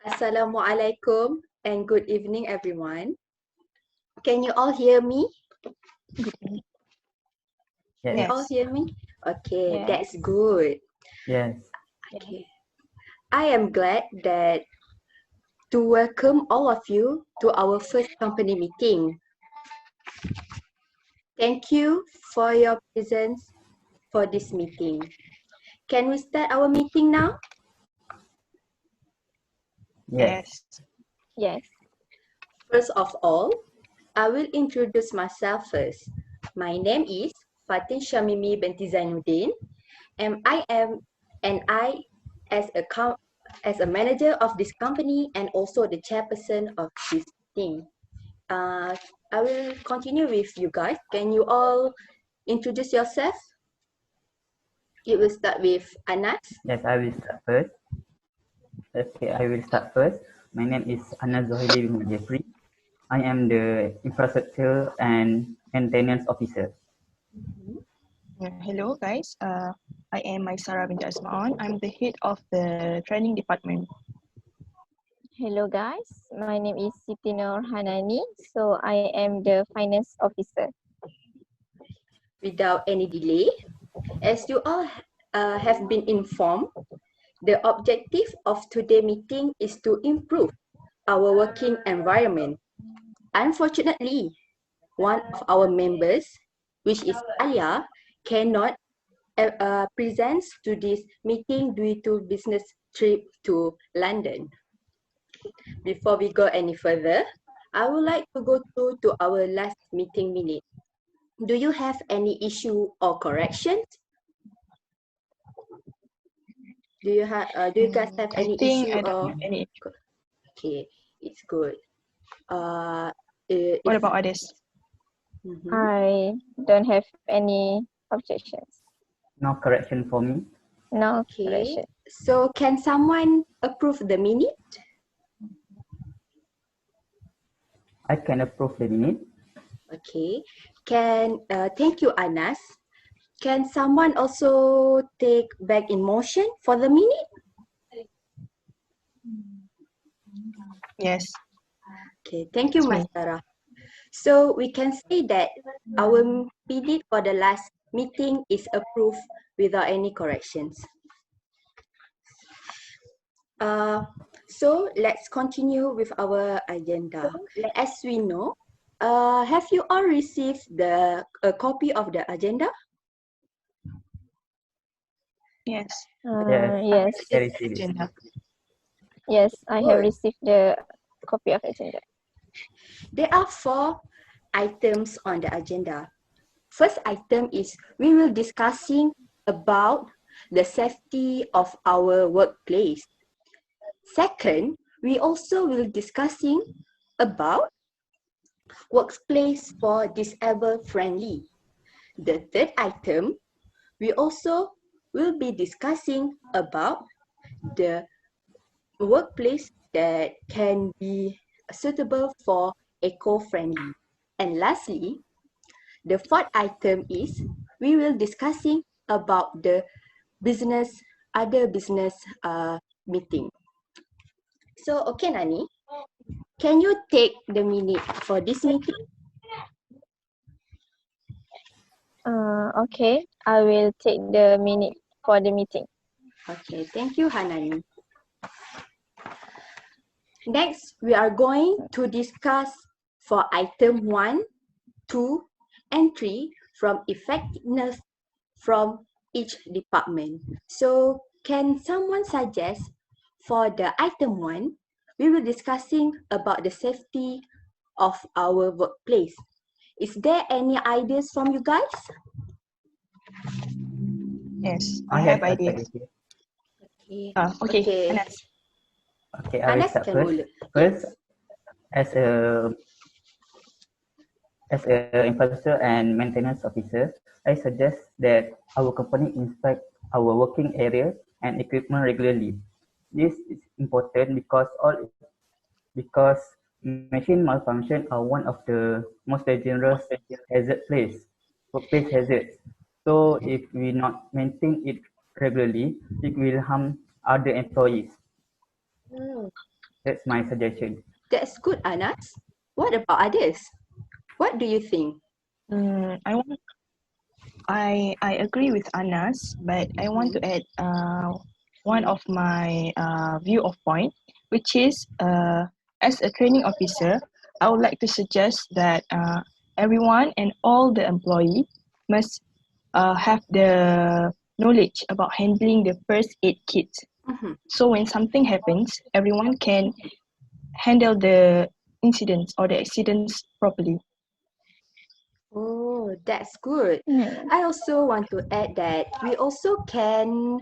Assalamualaikum and good evening, everyone. Can you all hear me? Can you all Yes. hear me? Okay, Yes. that's good. Yes. Okay. I am glad to welcome all of you to our first company meeting. Thank you for your presence for this meeting. Can we start our meeting now? Yes. Yes. First of all, I will introduce myself first. My name is Fatin Shamimi binti Zainuddin, and I as a manager of this company and also the chairperson of this team. I will continue with you guys. Can you all introduce yourself? It will start with Anas. Yes, I will start first. Okay, I will start first. My name is Anas Zohidi bin Jeffrey. I am the infrastructure and maintenance officer. Hello guys, I am Maisara binti Asma'on. I'm the head of the training department. Hello guys, my name is Siti Nur Hanani. So I am the finance officer. Without any delay, as you all have been informed, the objective of today's meeting is to improve our working environment. Unfortunately, one of our members, which is Alia, cannot present to this meeting due to business trip to London. Before we go any further, I would like to go to our last meeting minute. Do you have any issue or corrections? Do you guys have any I think issue I don't or? have any issue. Okay, it's good. What about others? I don't have any objections. No correction for me. No Okay, correction. so can someone approve the minute? I can approve the minute. Okay, thank you, Anas. Can someone also take back in motion for the minute? Yes. Okay, thank you, It's me. Mas Sarah. So we can say that our minute for the last meeting is approved without any corrections. So let's continue with our agenda. As we know, have you all received a copy of the agenda? Yes. Yes. I received it. Agenda. Yes, I have Good. received the copy of agenda. There are 4 items on the agenda. First item is we will discussing about the safety of our workplace. Second, we also will discussing about workplace for disabled friendly. The third item, we also will be discussing about the workplace that can be suitable for eco-friendly. And lastly, the fourth item is we will discussing about the other business meeting. So, okay, Nani, can you take the minute for this meeting? Okay, I will take the minute for the meeting. Okay, thank you, Hanani. Next, we are going to discuss for item 1, 2, and 3 from effectiveness from each department. So, can someone suggest for the item 1, we will discussing about the safety of our workplace. Is there any ideas from you guys? Yes. I I have an ideas. idea. Okay. Okay. Okay. Anas. Okay, I will Anas start can first. mula. First, as a infrastructure and maintenance officer, I suggest that our company inspect our working area and equipment regularly. This is important because machine malfunction are one of the most dangerous workplace hazards. So if we not maintain it regularly, it will harm other employees. That's my suggestion. That's good, Anas. What about others? What do you think? I agree with Anas, but I want to add one of my view of point, which is as a training officer, I would like to suggest that everyone and all the employee must have the knowledge about handling the first aid kit. Mhm. So when something happens, everyone can handle the incidents or the accidents properly. Oh, that's good. Hmm. I also want to add that we also can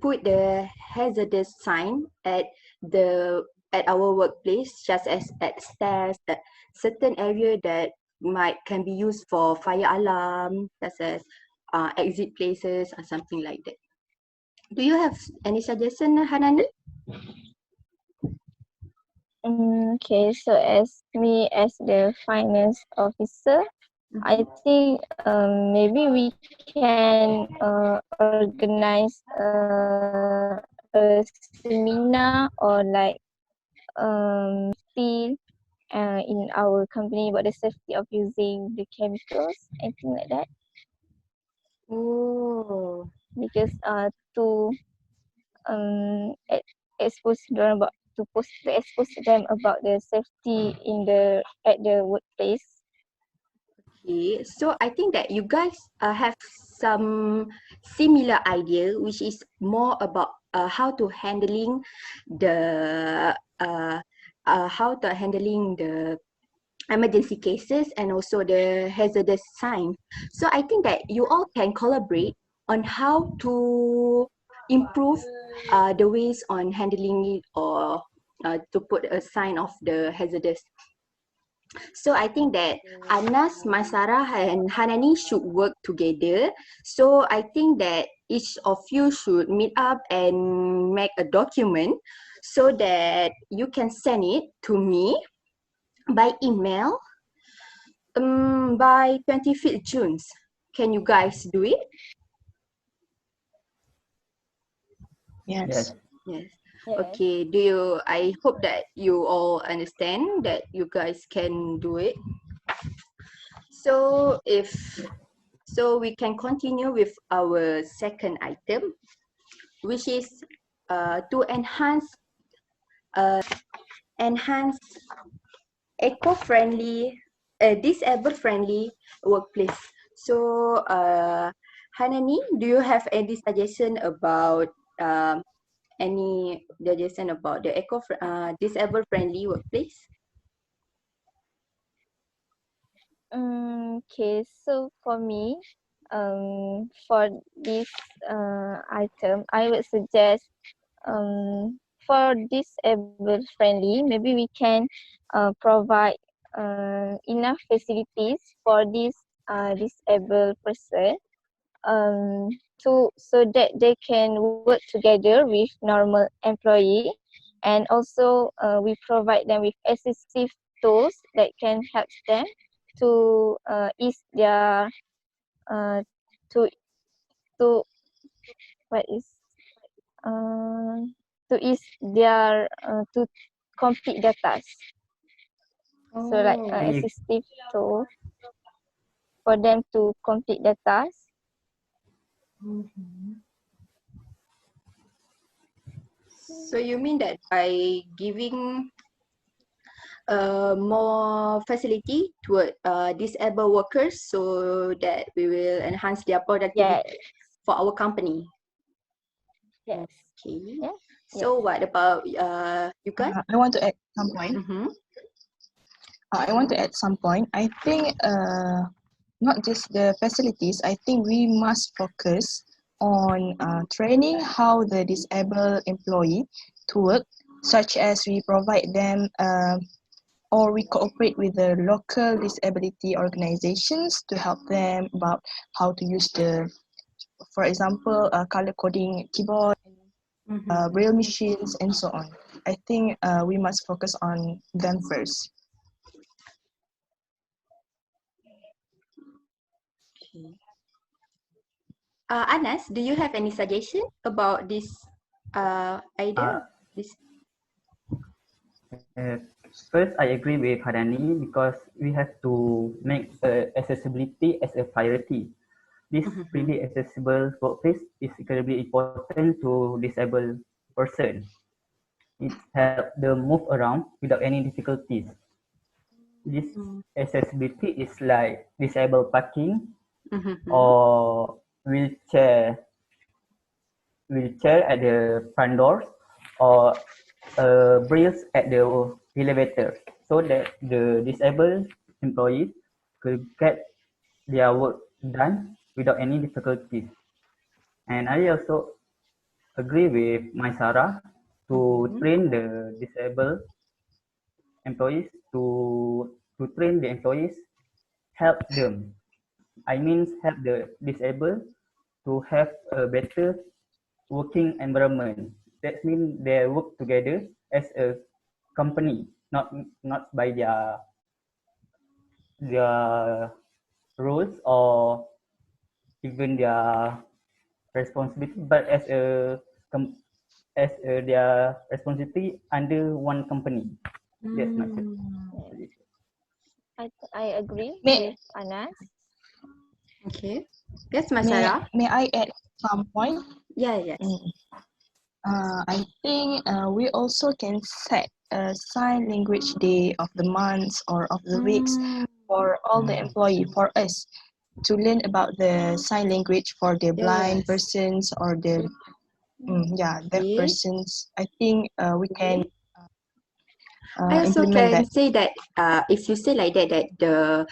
put the hazardous sign the at our workplace, just as at stairs, at certain area that can be used for fire alarm, such as exit places or something like that. Do you have any suggestion, Hanani? Okay, so as me as the finance officer, I think maybe we can organize a seminar or like safety in our company about the safety of using the chemicals, I think like that. Oh, Because to expose them about to expose them about the safety in the at the workplace. okay. So I think that you guys have some similar idea, which is more about how to handling the emergency cases and also the hazardous sign. So I think that you all can collaborate on how to improve the ways on handling it or to put a sign of the hazardous. So I think that Anas, Masara and Hanani should work together. So I think that each of you should meet up and make a document so that you can send it to me by email by 25th June. Can you guys do it? Yes. Yes. Yes. Yes. Okay. I hope that you all understand that you guys can do it. So we can continue with our second item, which is to enhance eco-friendly, disabled-friendly workplace. So, Hanani, do you have any suggestion about the disabled-friendly workplace? Okay, so for me, for this item, I would suggest for disabled friendly, maybe we can provide enough facilities for this disabled person so that they can work together with normal employee, and also we provide them with assistive tools that can help them to ease their uh, to to what is uh, to ease their to complete their task. So like Oh, And if assistive tool for them to complete the task. so you mean that by giving more facility toward disabled workers so that we will enhance their productivity Yes, for our company. yes, Okay. yes, yes. So what about you guys? I want to add some point. Mm-hmm. I want to add some point. I think not just the facilities. I think we must focus on training how the disabled employee to work, such as we provide them or we cooperate with the local disability organizations to help them about how to use for example, color coding keyboard, Mm-hmm. braille machines, and so on. I think we must focus on them first. Okay. Anas, do you have any suggestion about this idea? uh, This Uh, First, I agree with Hadani because we have to make accessibility as a priority. This freely accessible workplace is incredibly important to disabled person. It helps them move around without any difficulties. This accessibility is like disabled parking or wheelchair at the front doors or brails at the elevator so that the disabled employees could get their work done without any difficulties. And I also agree with my Sarah to train the disabled employees to train the employees, help them. I mean help the disabled to have a better working environment. That means they work together as a company, not by their roles or even their responsibility, but as their responsibility under one company. That's my suggestion. I agree May with Anas. Okay. Yes, Mas may Sarah. may I add some point? Yeah, yes. I think we also can set a sign language day of the months or of the weeks for all the employee, for us to learn about the sign language for the blind Yes. persons or the deaf Okay. persons. I think we can I also implement can that. say that if you say like that the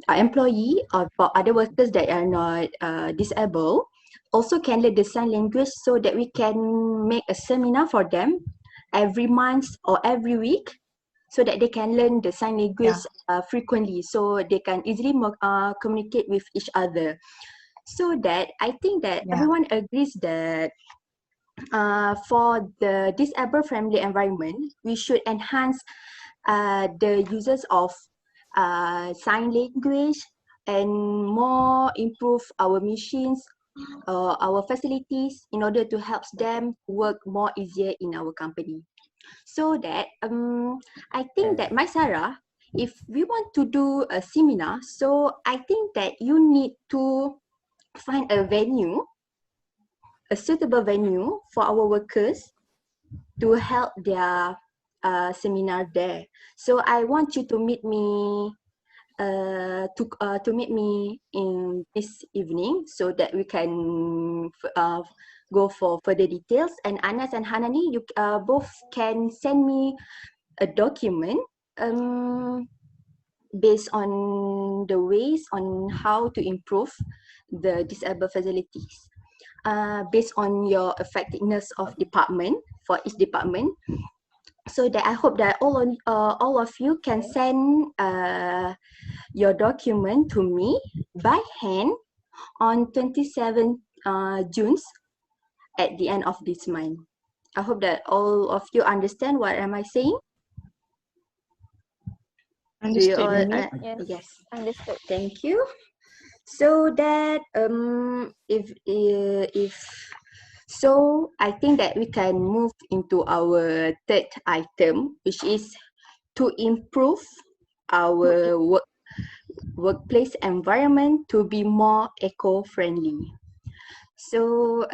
employee or for other workers that are not disabled also can learn the sign language so that we can make a seminar for them every month or every week so that they can learn the sign language Yeah. frequently so they can easily communicate with each other. So that I think that Yeah. everyone agrees that for the disabled friendly environment, we should enhance the uses of sign language and more improve our machines, our facilities in order to help them work more easier in our company. So that I think that my Sarah, if we want to do a seminar, so I think that you need to find a suitable venue for our workers to help their seminar there. So I want you to meet me to meet me in this evening so that we can go for further details. And Anas and Hanani, you both can send me a document based on the ways on how to improve the disabled facilities. Based on your effectiveness of department for each department, so that I hope that all of you can send your document to me by hand on 27 June at the end of this month. I hope that all of you understand what am I saying. Do you Understood, all? Mimi. Yes, Yes. understood. Thank you. So that if so, I think that we can move into our third item, which is to improve our workplace environment to be more eco-friendly. So,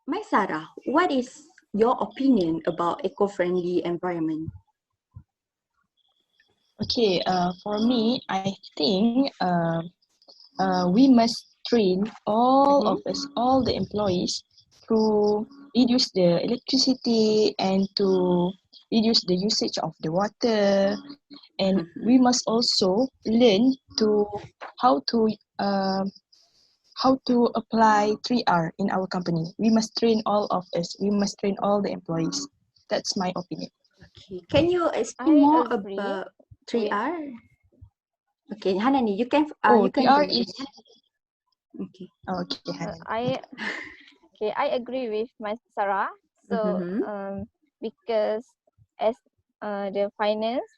my Sarah, what is your opinion about eco-friendly environment? Okay, for me, I think we must train all of us, all the employees, to reduce the electricity and to reduce the usage of the water. And we must also learn to how to uh, how to apply 3R in our company. We must train all of us. We must train all the employees. That's my opinion. Okay, can you explain I more agree about with 3R? Okay, Hanani, you can Oh, you can 3R do is this. Okay. okay. Hanan. I agree with my Sarah. So because as the finance,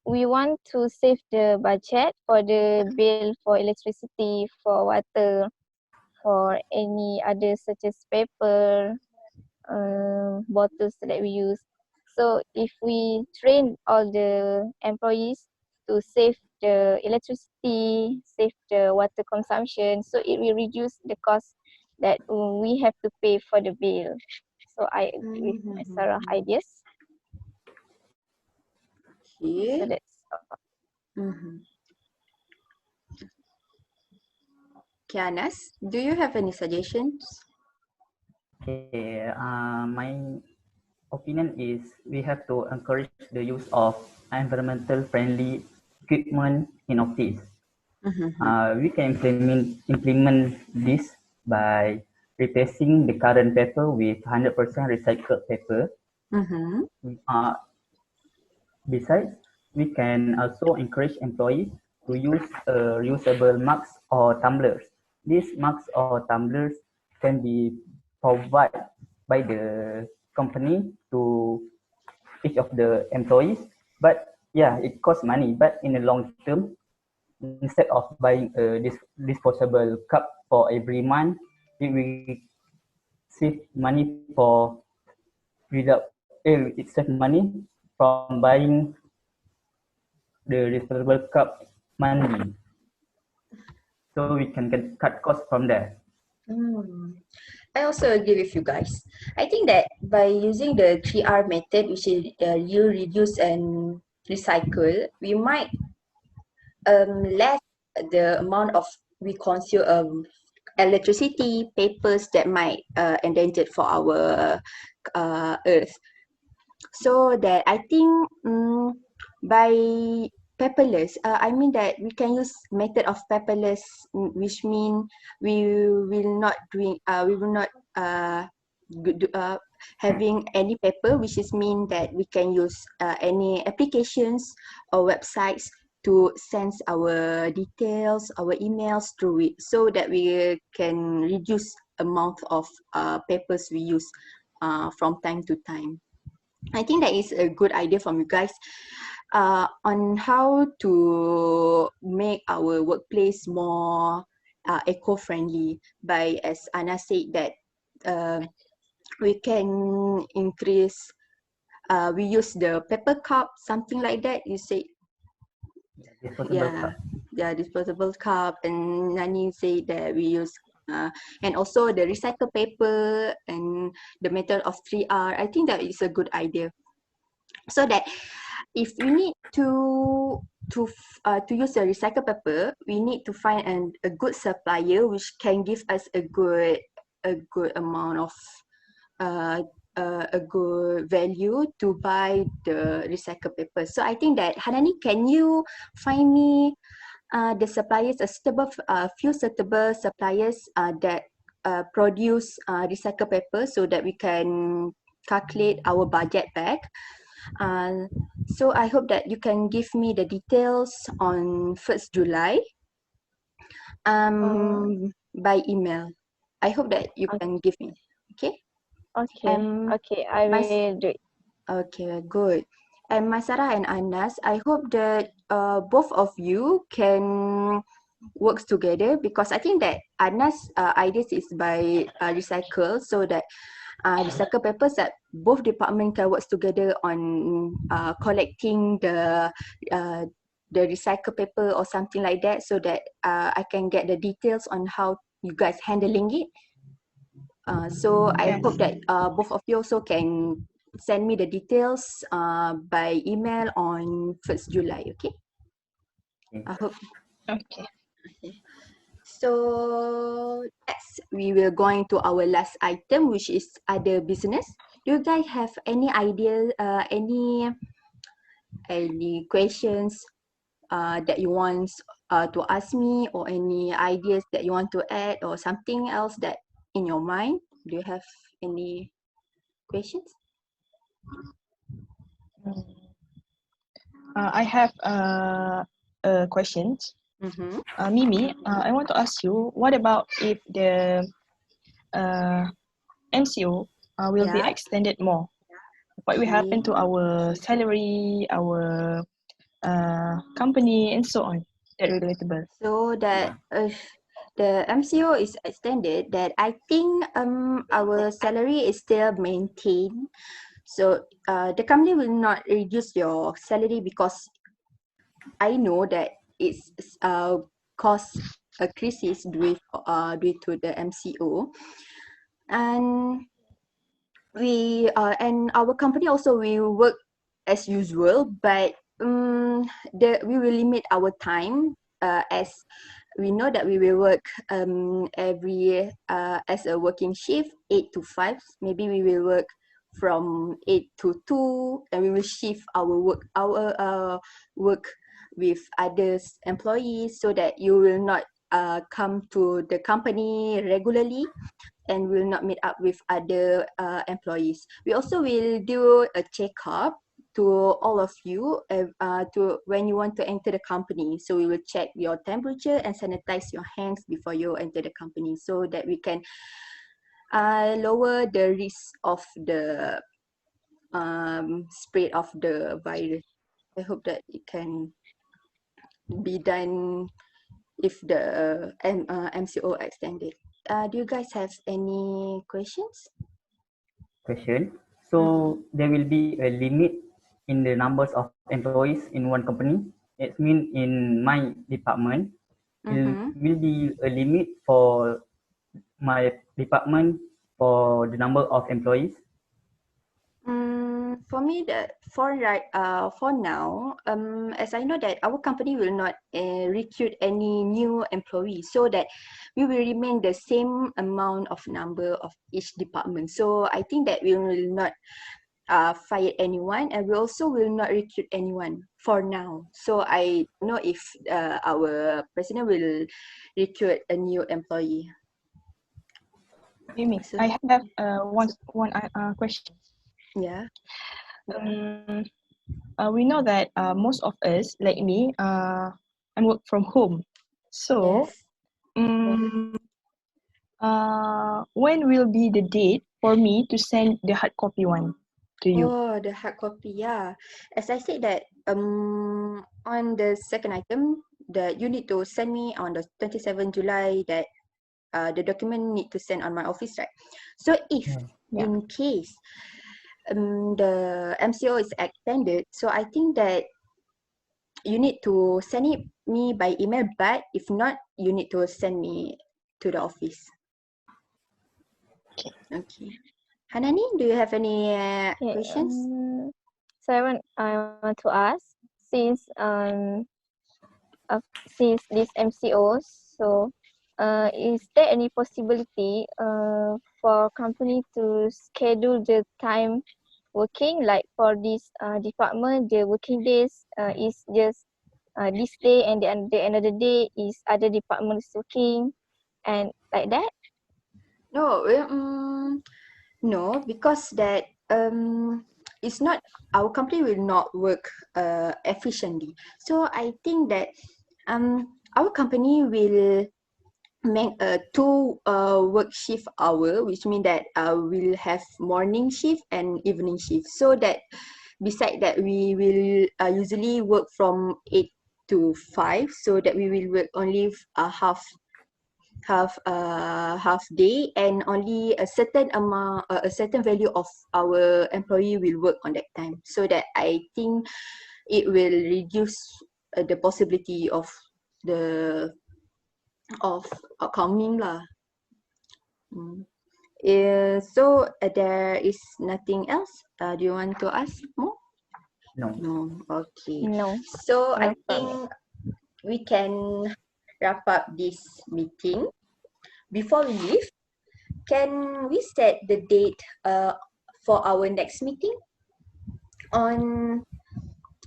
we want to save the budget for the bill for electricity, for water, for any other such as paper, bottles that we use. So if we train all the employees to save the electricity, save the water consumption, so it will reduce the cost that we have to pay for the bill. So I agree with my Sarah ideas. So Okay. that's Mm-hmm. Okay, Anas, do you have any suggestions? Okay, my opinion is we have to encourage the use of environmental friendly equipment in office. Mm-hmm. We can implement this by replacing the current paper with 100% recycled paper. Mm-hmm. Uh, Besides, we can also encourage employees to use reusable mugs or tumblers. These mugs or tumblers can be provided by the company to each of the employees. But yeah, it costs money. But in the long term, instead of buying a disposable cup for every month, it will save money for without it save money from buying the disposable cup monthly, so we can cut costs from there. Mm. I also agree with you guys. I think that by using the 3R method, which is you reduce and recycle, we might less the amount of we consume electricity, papers that might endangered for our earth. So that I think by paperless, I mean that we can use method of paperless, which mean we will not having any paper, which is mean that we can use any applications or websites to send our details, our emails through it, so that we can reduce amount of papers we use from time to time. I think that is a good idea from you guys on how to make our workplace more eco-friendly by, as Anna said, that uh, we can increase, we use the paper cup, something like that. You say, Disposable yeah, cup. disposable cup, and Nani said that we use and also the recycled paper and the method of 3R. I think that is a good idea. So that if we need to use a recycled paper, we need to find a good supplier which can give us a good amount of uh, a good value to buy the recycled paper. So I think that Hanani, can you find me the suppliers, a suitable few suitable suppliers that produce recycled paper, so that we can calculate our budget back. Uh, so I hope that you can give me the details on 1st July by email. I hope that you can give me. Okay. okay. Okay, I My will do it. Okay, good. And Masara and Anas, I hope that both of you can work together, because I think that Anas' ideas is by recycle, so that recycle papers, that both department can work together on collecting uh, the recycle paper or something like that, so that I can get the details on how you guys handling it. So I Yes. hope that both of you also can send me the details by email on 1st July, okay? I hope. Okay. So next, we will going to our last item, which is other business. Do you guys have any idea, any questions that you want to ask me, or any ideas that you want to add, or something else that in your mind? Do you have any questions? I have a question. Mm-hmm. Mimi, I want to ask you, what about if the MCO will be Yeah. extended more? What will happen to our salary, our company, and so on? That relatable. So that the MCO is extended, that I think our salary is still maintained. So the company will not reduce your salary because I know that it's caused a crisis due to the MCO, and and our company also will work as usual, but we will limit our time as we know that we will work every as a working shift 8 to 5. Maybe we will work from 8 to 2, and we will shift our work with others employees, so that you will not come to the company regularly and will not meet up with other employees. We also will do a checkup to all of you to when you want to enter the company. So we will check your temperature and sanitize your hands before you enter the company, so that we can lower the risk of the spread of the virus. I hope that it can be done if the MCO extended. Do you guys have any questions? Question. So there will be a limit in the numbers of employees in one company. It means in my department, will be a limit for my department for the number of employees. For me, for now, as I know that our company will not recruit any new employees, so that we will remain the same amount of number of each department. So I think that we will not fire anyone, and we also will not recruit anyone for now. So I don't know if our president will recruit a new employee. Mimi, So, I have one question. yeah. We know that most of us, like me, I work from home. So, Yes. when will be the date for me to send the hard copy one to you? Oh, the hard copy, yeah. As I said that on the second item, that you need to send me on the 27th July, that the document need to send on my office, right? So if Yeah. in case the MCO is extended, so I think that you need to send it me by email, but if not, you need to send me to the office. Okay. Hanani, do you have any questions? So I want to ask, since this MCO, so is there any possibility for company to schedule the time working, like for this department, the working days is just this day, and the another day is other departments working, and like that? No, no, because that it's not, our company will not work efficiently. So I think that our company will make a 2 work shift hour, which means that we'll have morning shift and evening shift. So that beside that, we will usually work from 8 to 5, so that we will work only half day, and only a certain amount, a certain value of our employee will work on that time, so that I think it will reduce the possibility of the coming lah. So there is nothing else. Do you want to ask more? No. No. Okay. No. So No I think we can wrap up this meeting. Before we leave, can we set the date for our next meeting on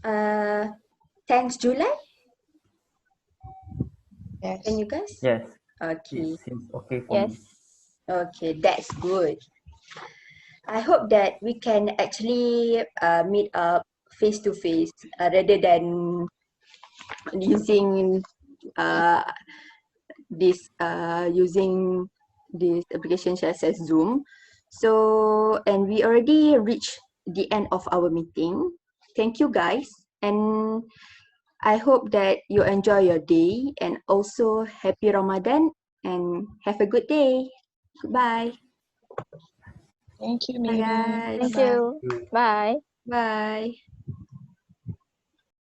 10th July? Yes. Can you guys? Yes. Okay. It seems okay for Yes. me. Okay, that's good. I hope that we can actually meet up face to face rather than using using this application such as Zoom. So, and we already reached the end of our meeting. Thank you guys, and I hope that you enjoy your day, and also happy Ramadan and have a good day. Goodbye. Thank you, Bye Mary. guys. Thank Bye-bye. you. Bye. Bye.